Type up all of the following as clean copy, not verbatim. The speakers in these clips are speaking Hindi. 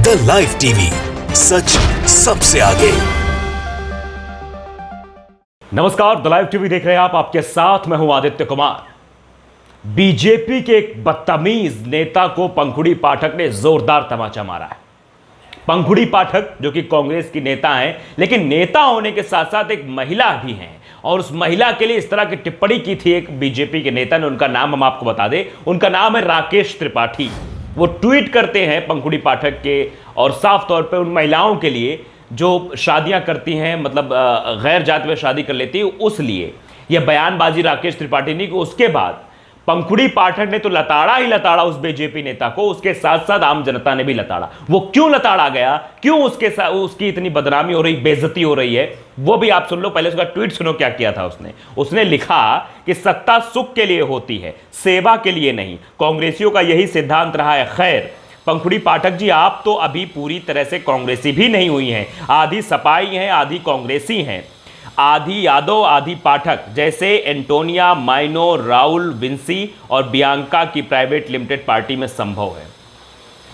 द लाइव टीवी, सच सबसे आगे। नमस्कार, द लाइव टीवी देख रहे हैं आप। आपके साथ मैं हूं आदित्य कुमार। बीजेपी के एक बदतमीज नेता को पंखुड़ी पाठक ने जोरदार तमाचा मारा है। पंखुड़ी पाठक जो कि कांग्रेस की नेता हैं, लेकिन नेता होने के साथ साथ एक महिला भी हैं, और उस महिला के लिए इस तरह की टिप्पणी की थी एक बीजेपी के नेता ने। उनका नाम हम आपको बता दें, उनका नाम है राकेश त्रिपाठी। वो ट्वीट करते हैं पंखुड़ी पाठक के, और साफ तौर पे उन महिलाओं के लिए जो शादियां करती हैं, मतलब गैर जाति में शादी कर लेती है, उस लिए यह बयानबाजी राकेश त्रिपाठी ने की। उसके बाद पंखुड़ी पाठक ने तो लताड़ा ही लताड़ा उस बीजेपी नेता को, उसके साथ साथ आम जनता ने भी लताड़ा। वो क्यों लताड़ा गया, क्यों उसके साथ उसकी इतनी बदनामी हो रही, बेइज्जती हो रही है, वो भी आप सुन लो। पहले उसका ट्वीट सुनो, क्या किया था उसने लिखा कि सत्ता सुख के लिए होती है, सेवा के लिए नहीं। कांग्रेसियों का यही सिद्धांत रहा है। खैर पंखुड़ी पाठक जी, आप तो अभी पूरी तरह से कांग्रेसी भी नहीं हुई हैं। आधी सपाई हैं, आधी कांग्रेसी हैं, आधी यादव आधी पाठक, जैसे एंटोनिया माइनो, राहुल विंसी और बियांका की प्राइवेट लिमिटेड पार्टी में संभव है।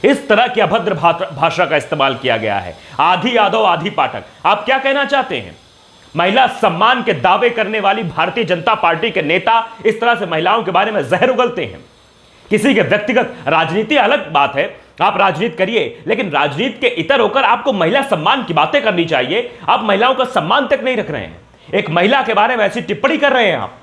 इस तरह की अभद्र भाषा का इस्तेमाल किया गया है। आधी यादव आधी पाठक, आप क्या कहना चाहते हैं? महिला सम्मान के दावे करने वाली भारतीय जनता पार्टी के नेता इस तरह से महिलाओं के बारे में जहर उगलते हैं। किसी के व्यक्तिगत राजनीति अलग बात है, आप राजनीति करिए, लेकिन राजनीति के इतर होकर आपको महिला सम्मान की बातें करनी चाहिए। आप महिलाओं का सम्मान तक नहीं रख रहे हैं, एक महिला के बारे में ऐसी टिप्पणी कर रहे हैं आप।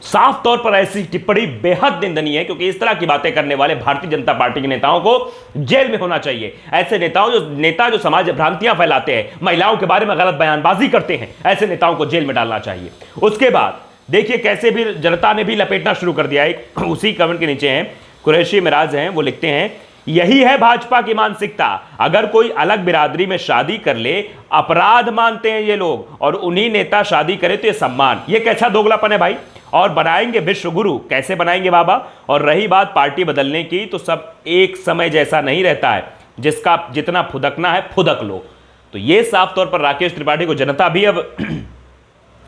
साफ तौर पर ऐसी टिप्पणी बेहद निंदनीय है, क्योंकि इस तरह की बातें करने वाले भारतीय जनता पार्टी के नेताओं को जेल में होना चाहिए। ऐसे नेता जो समाज भ्रांतियां फैलाते हैं, महिलाओं के बारे में गलत बयानबाजी करते हैं, ऐसे नेताओं को जेल में डालना चाहिए। उसके बाद देखिए कैसे भी जनता ने भी लपेटना शुरू कर दिया है। उसी कमेंट के नीचे हैं कुरैशी मिराज हैं, वो लिखते हैं, यही है भाजपा की मानसिकता। अगर कोई अलग बिरादरी में शादी कर ले, अपराध मानते हैं ये लोग, और उन्हीं नेता शादी करे तो ये सम्मान। ये कैसा दोगलापन है भाई? और बनाएंगे विश्व गुरु, कैसे बनाएंगे बाबा? और रही बात पार्टी बदलने की, तो सब एक समय जैसा नहीं रहता है, जिसका जितना फुदकना है फुदक लो। तो ये साफ तौर पर राकेश त्रिपाठी को जनता भी अब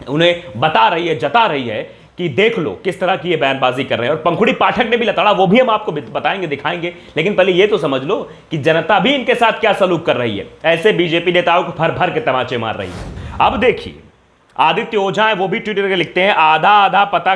उन्हें बता रही है, जता रही है कि देख लो किस तरह की ये बयानबाजी कर रहे हैं। और पंखुड़ी पाठक ने भी लताड़ा, वो भी हम आपको बताएंगे, दिखाएंगे, लेकिन पहले ये तो समझ लो कि जनता भी इनके साथ क्या सलूक कर रही है। ऐसे बीजेपी नेताओं को भर भर के तमाचे मार रही है। अब देखिए आदित्य ओझा है, वो भी ट्विटर के लिखते हैं, आधा आधा पता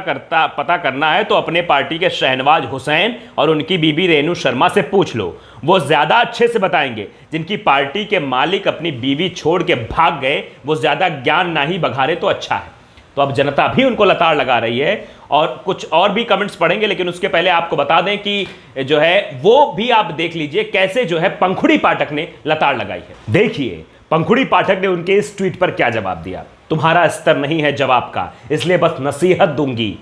करना है तो अपने पार्टी के शहनवाज हुसैन और उनकी बीबी रेणु शर्मा से पूछ लो, वो ज्यादा अच्छे से बताएंगे। जिनकी पार्टी के मालिक अपनी बीवी छोड़ के भाग गए, वो ज्यादा ज्ञान ना ही बघारे तो अच्छा है। तो अब जनता भी उनको लताड़ लगा रही है, और कुछ और भी कमेंट्स पढ़ेंगे, लेकिन उसके पहले आपको बता दें कि जो है वो भी आप देख लीजिए कैसे जो है पंखुड़ी पाठक ने लताड़ लगाई है। देखिए पंखुड़ी पाठक ने उनके इस ट्वीट पर क्या जवाब दिया। तुम्हारा स्तर नहीं है जवाब का, इसलिए बस नसीहत दूंगी,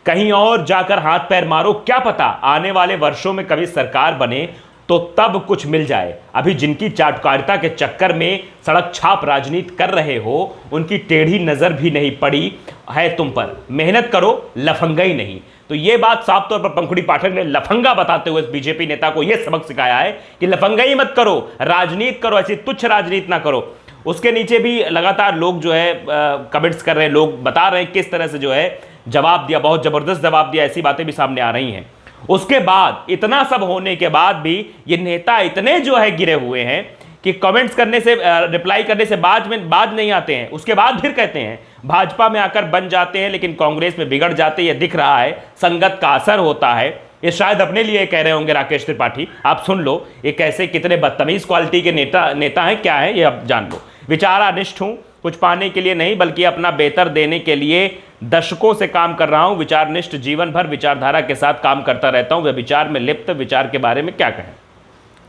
कहीं और जाकर हाथ पैर मारो, क्या पता आने वाले वर्षों में कभी सरकार बने तो तब कुछ मिल जाए। अभी जिनकी चाटुकारिता के चक्कर में सड़क छाप राजनीति कर रहे हो, उनकी टेढ़ी नजर भी नहीं पड़ी है तुम पर। मेहनत करो, लफंगाई नहीं। तो ये बात साफ तौर पर पंखुड़ी पाठक ने लफंगा बताते हुए बीजेपी नेता को यह सबक सिखाया है कि लफंगाई मत करो, राजनीति करो, ऐसी तुच्छ राजनीति ना करो। उसके नीचे भी लगातार लोग जो है कमेंट्स कर रहे हैं, लोग बता रहे हैं किस तरह से जो है जवाब दिया, बहुत जबरदस्त जवाब दिया, ऐसी बातें भी सामने आ रही हैं। उसके बाद इतना सब होने के बाद भी ये नेता इतने जो है गिरे हुए हैं कि कमेंट्स करने से, रिप्लाई करने से बाज नहीं आते हैं। उसके बाद फिर कहते हैं भाजपा में आकर बन जाते हैं, लेकिन कांग्रेस में बिगड़ जाते हैं। ये दिख रहा है, संगत का असर होता है। ये शायद अपने लिए कह रहे होंगे राकेश त्रिपाठी। आप सुन लो ये कैसे, कितने बदतमीज क्वालिटी के नेता हैं, क्या है ये अब जान लो। विचारानिष्ठ हूं, कुछ पाने के लिए नहीं बल्कि अपना बेहतर देने के लिए दशकों से काम कर रहा हूं। विचारनिष्ठ, जीवन भर विचारधारा के साथ काम करता रहता हूं। वे विचार में लिप्त, विचार के बारे में क्या कहें।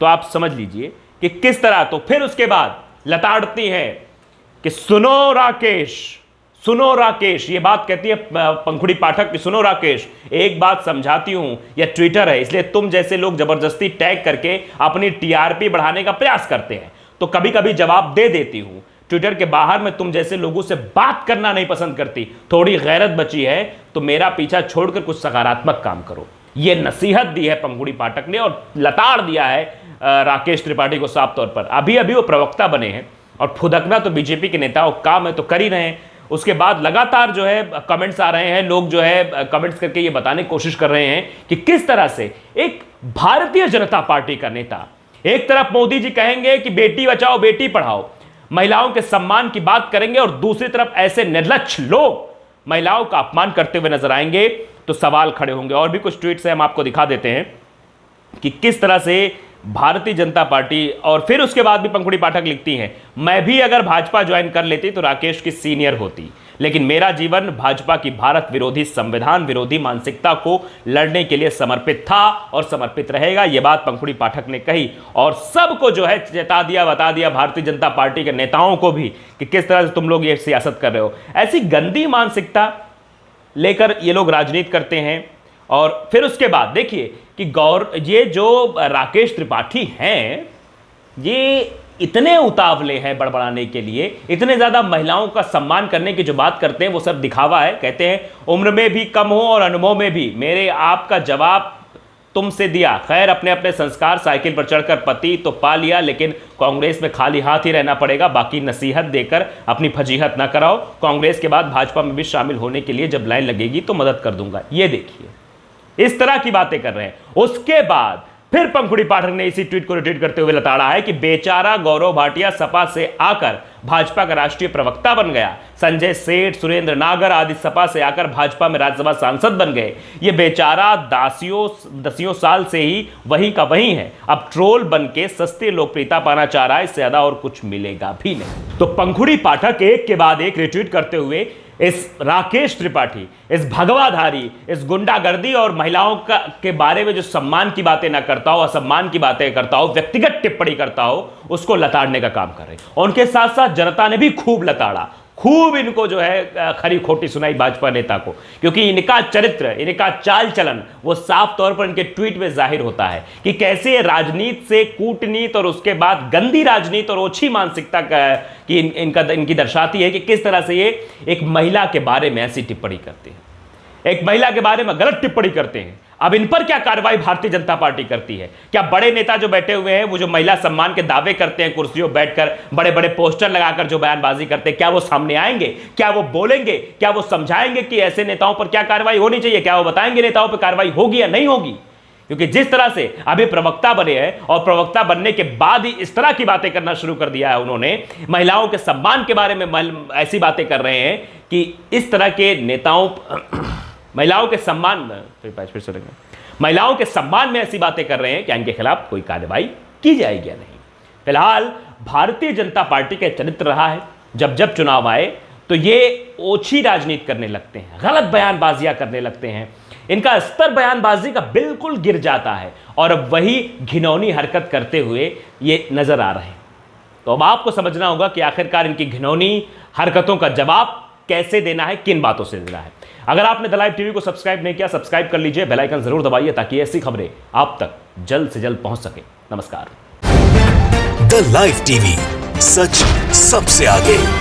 तो आप समझ लीजिए कि किस तरह। तो फिर उसके बाद लताड़ती है कि सुनो राकेश, ये बात कहती है पंखुड़ी पाठक की, सुनो राकेश, एक बात समझाती हूं, यह ट्विटर है, इसलिए तुम जैसे लोग जबरदस्ती टैग करके अपनी टीआरपी बढ़ाने का प्रयास करते हैं, तो कभी कभी जवाब दे देती हूं। ट्विटर के बाहर में तुम जैसे लोगों से बात करना नहीं पसंद करती, थोड़ी गैरत बची है तो मेरा पीछा छोड़कर कुछ सकारात्मक काम करो। ये नसीहत दी है पंखुड़ी पाठक ने, और लताड़ दिया है राकेश त्रिपाठी को साफ तौर पर। अभी वो प्रवक्ता बने हैं, और फुदकना तो बीजेपी के नेताओं का काम है, तो कर ही रहे हैं। उसके बाद लगातार जो है कमेंट्स आ रहे हैं, लोग जो है कमेंट्स करके ये बताने की कोशिश कर रहे हैं कि किस तरह से एक भारतीय जनता पार्टी का नेता एक तरफ मोदी जी कहेंगे कि बेटी बचाओ बेटी पढ़ाओ, महिलाओं के सम्मान की बात करेंगे, और दूसरी तरफ ऐसे निर्लज्ज लोग महिलाओं का अपमान करते हुए नजर आएंगे, तो सवाल खड़े होंगे। और भी कुछ ट्वीट्स हम आपको दिखा देते हैं कि किस तरह से भारतीय जनता पार्टी, और फिर उसके बाद भी पंखुड़ी पाठक लिखती हैं, मैं भी अगर भाजपा ज्वाइन कर लेती तो राकेश की सीनियर होती, लेकिन मेरा जीवन भाजपा की भारत विरोधी, संविधान विरोधी मानसिकता को लड़ने के लिए समर्पित था और समर्पित रहेगा। यह बात पंखुड़ी पाठक ने कही और सबको जो है चेता दिया, बता दिया, भारतीय जनता पार्टी के नेताओं को भी, कि किस तरह से तुम लोग ये सियासत कर रहे हो। ऐसी गंदी मानसिकता लेकर ये लोग राजनीति करते हैं। और फिर उसके बाद देखिए कि ये जो राकेश त्रिपाठी हैं, ये इतने उतावले हैं बड़बड़ाने के लिए, इतने ज़्यादा महिलाओं का सम्मान करने की जो बात करते हैं वो सब दिखावा है। कहते हैं उम्र में भी कम हो और अनुभव में भी, मेरे आपका जवाब तुमसे दिया, खैर अपने अपने संस्कार, साइकिल पर चढ़कर पति तो पा लिया, लेकिन कांग्रेस में खाली हाथ ही रहना पड़ेगा, बाकी नसीहत देकर अपनी फजीहत ना कराओ, कांग्रेस के बाद भाजपा में भी शामिल होने के लिए जब लाइन लगेगी तो मदद कर दूंगा। ये देखिए इस तरह की बातें कर रहे हैं। उसके बाद फिर पंखुड़ी पाठक ने इसी ट्वीट को रिट्वीट करते हुए लताड़ा है कि बेचारा गौरव भाटिया सपा से आकर भाजपा का राष्ट्रीय प्रवक्ता बन गया, संजय सेठ, सुरेंद्र नागर आदि सपा से आकर भाजपा में राज्यसभा सांसद बन गए, ये बेचारा दसियों साल से ही वही का वही है, अब ट्रोल बन के सस्ती लोकप्रियता पाना चाह रहा है, इससे ज्यादा और कुछ मिलेगा भी नहीं। तो पंखुड़ी पाठक एक के बाद एक रिट्वीट करते हुए इस राकेश त्रिपाठी, इस भगवाधारी, इस गुंडागर्दी और महिलाओं के बारे में जो सम्मान की बातें ना करता हो, असम्मान की बातें करता हो, व्यक्तिगत टिप्पणी करता हो, उसको लताड़ने का काम कर रहे हैं। उनके साथ साथ जनता ने भी खूब लताड़ा, खूब इनको जो है खरी खोटी सुनाई भाजपा नेता को, क्योंकि इनका चरित्र, इनका चाल चलन वो साफ तौर पर इनके ट्वीट में जाहिर होता है कि कैसे राजनीति से कूटनीति और उसके बाद गंदी राजनीति और ओछी मानसिकता की इनकी दर्शाती है कि किस तरह से ये एक महिला के बारे में ऐसी टिप्पणी करते हैं, एक महिला के बारे में गलत टिप्पणी करते हैं। अब इन पर क्या कार्रवाई भारतीय जनता पार्टी करती है? क्या बड़े नेता जो बैठे हुए हैं, वो जो महिला सम्मान के दावे करते हैं, कुर्सियों बैठकर बड़े बड़े पोस्टर लगाकर जो बयानबाजी करते हैं, क्या वो सामने आएंगे? क्या वो बोलेंगे? क्या वो समझाएंगे कि ऐसे नेताओं पर क्या कार्रवाई होनी चाहिए? क्या वो बताएंगे नेताओं पर कार्रवाई होगी या नहीं होगी? क्योंकि जिस तरह से अभी प्रवक्ता बने हैं और प्रवक्ता बनने के बाद ही इस तरह की बातें करना शुरू कर दिया है उन्होंने, महिलाओं के सम्मान के बारे में ऐसी बातें कर रहे हैं कि इस तरह के नेताओं महिलाओं के सम्मान में ऐसी बातें कर रहे हैं कि इनके खिलाफ कोई कार्रवाई की जाएगी या नहीं। फिलहाल भारतीय जनता पार्टी का चरित्र रहा है, जब जब चुनाव आए तो ये ओछी राजनीति करने लगते हैं, गलत बयानबाजियां करने लगते हैं, इनका स्तर बयानबाजी का बिल्कुल गिर जाता है और अब वही घिनौनी हरकत करते हुए ये नजर आ रहे हैं। तो अब आपको समझना होगा कि आखिरकार इनकी घिनौनी हरकतों का जवाब कैसे देना है, किन बातों से देना है। अगर आपने द लाइव टीवी को सब्सक्राइब नहीं किया, सब्सक्राइब कर लीजिए, बेल आइकन जरूर दबाइए ताकि ऐसी खबरें आप तक जल्द से जल्द पहुंच सके। नमस्कार। द लाइव टीवी, सच सबसे आगे।